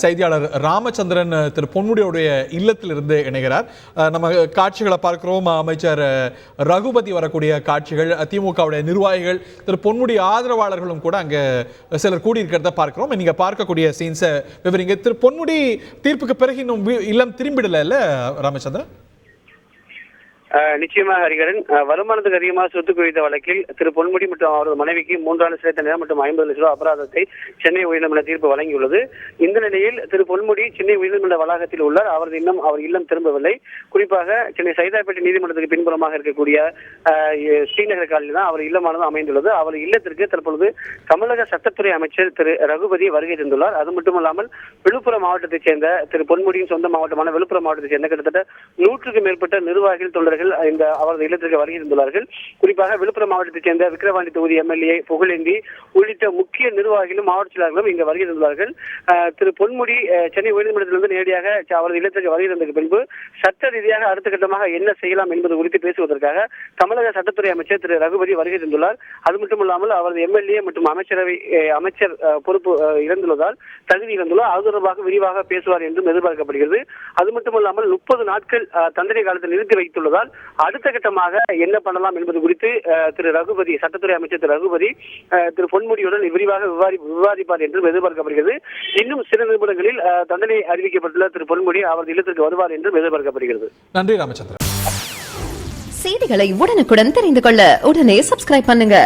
செய்தியாளர் ராமச்சந்திரன் திரு பொன்முடியோடைய இல்லத்திலிருந்து இணைகிறார். நம்ம காட்சிகளை பார்க்கிறோம். அமைச்சர் ரகுபதி வரக்கூடிய காட்சிகள், திமுகவுடைய நிர்வாகிகள், திரு பொன்முடி ஆதரவாளர்களும் கூட அங்க சிலர் கூடியிருக்கிறத பார்க்கிறோம். நீங்க பார்க்கக்கூடிய சீன்ஸை விவரிங்க. திரு பொன்முடி தீர்ப்புக்கு பிறகு இன்னும் இல்லம் திரும்பிடல ராமச்சந்திரன்? நிச்சயமாக ஹரிகரன், வருமானத்துக்கு அதிகமாக சொத்து குவித்த வழக்கில் திரு பொன்முடி மற்றும் அவரது மனைவிக்கு 3 ஆண்டு சிறை தண்டனை மற்றும் 50 லட்சம் ரூபாய் அபராதத்தை சென்னை உயர்நீதிமன்ற தீர்ப்பு வழங்கியுள்ளது. இந்த நிலையில் திரு பொன்முடி சென்னை உயர்நீதிமன்ற வளாகத்தில் உள்ளார். அவர் இல்லம் திரும்பவில்லை. குறிப்பாக சென்னை சைதாப்பேட்டை நீதிமன்றத்துக்கு பின்புறமாக இருக்கக்கூடிய ஸ்ரீநகர் காலனியில் தான் அவர் இல்லமானது அமைந்துள்ளது. அவர் இல்லத்திற்கு தற்பொழுது தமிழக சட்டத்துறை அமைச்சர் திரு ரகுபதி வருகை தந்துள்ளார். அது மட்டுமல்லாமல் விழுப்புரம் மாவட்டத்தைச் சேர்ந்த திரு பொன்முடியின் சொந்த மாவட்டமான விழுப்புரம் மாவட்டத்தைச் சேர்ந்த கிட்டத்தட்ட 100க்கும் மேற்பட்ட நிர்வாகிகள் தொண்டர்கள் இந்த அவரது இல்லத்திற்கு வருகை தந்துள்ளார்கள். குறிப்பாக விழுப்புரம் மாவட்டத்தைச் சேர்ந்த விக்கிரவாண்டி தொகுதி எம்எல்ஏ புகழேந்தி உள்ளிட்ட முக்கிய நிர்வாகிகளும் மாவட்ட செயலாளர்களும் இங்கு வருகை தந்துள்ளார்கள். திரு பொன்முடி சென்னை உயர்நீதிமன்றத்திலிருந்து நேரடியாக அவரது இல்லத்திற்கு வருகை தந்ததுக்கு பின்பு சட்ட ரீதியாக அடுத்த கட்டமாக என்ன செய்யலாம் என்பது குறித்து பேசுவதற்காக தமிழக சட்டத்துறை அமைச்சர் திரு ரகுபதி வருகை தந்துள்ளார். அது மட்டுமல்லாமல் அவரது எம்எல்ஏ மற்றும் அமைச்சர் பொறுப்பு இழந்துள்ளதால் தகுதி இழந்துள்ளார். அது தொடர்பாக விரிவாக பேசுவார் என்றும் எதிர்பார்க்கப்படுகிறது. அது மட்டுமல்லாமல் 30 நாட்கள் தண்டனை காலத்தில் நிறுத்தி வைத்துள்ளதால் அடுத்த கட்டமாக என்ன பண்ணலாம் என்பது குறித்து திரு ரகுபதி, சட்டத்துறை அமைச்சர் திரு ரகுபதி திரு பொன்முடியுடன் விரிவாக விவாதிப்பார் என்றும் எதிர்பார்க்கப்படுகிறது. இன்னும் சில நிமிடங்களில் தண்டனை அறிவிக்கப்பட்டுள்ள திரு பொன்முடி அவரது இல்லத்திற்கு வருவார் என்றும் எதிர்பார்க்கப்படுகிறது. நன்றி ராமச்சந்திரன். செய்திகளை உடனுக்குடன் தெரிந்து கொள்ள உடனே சப்ஸ்கிரைப் பண்ணுங்க.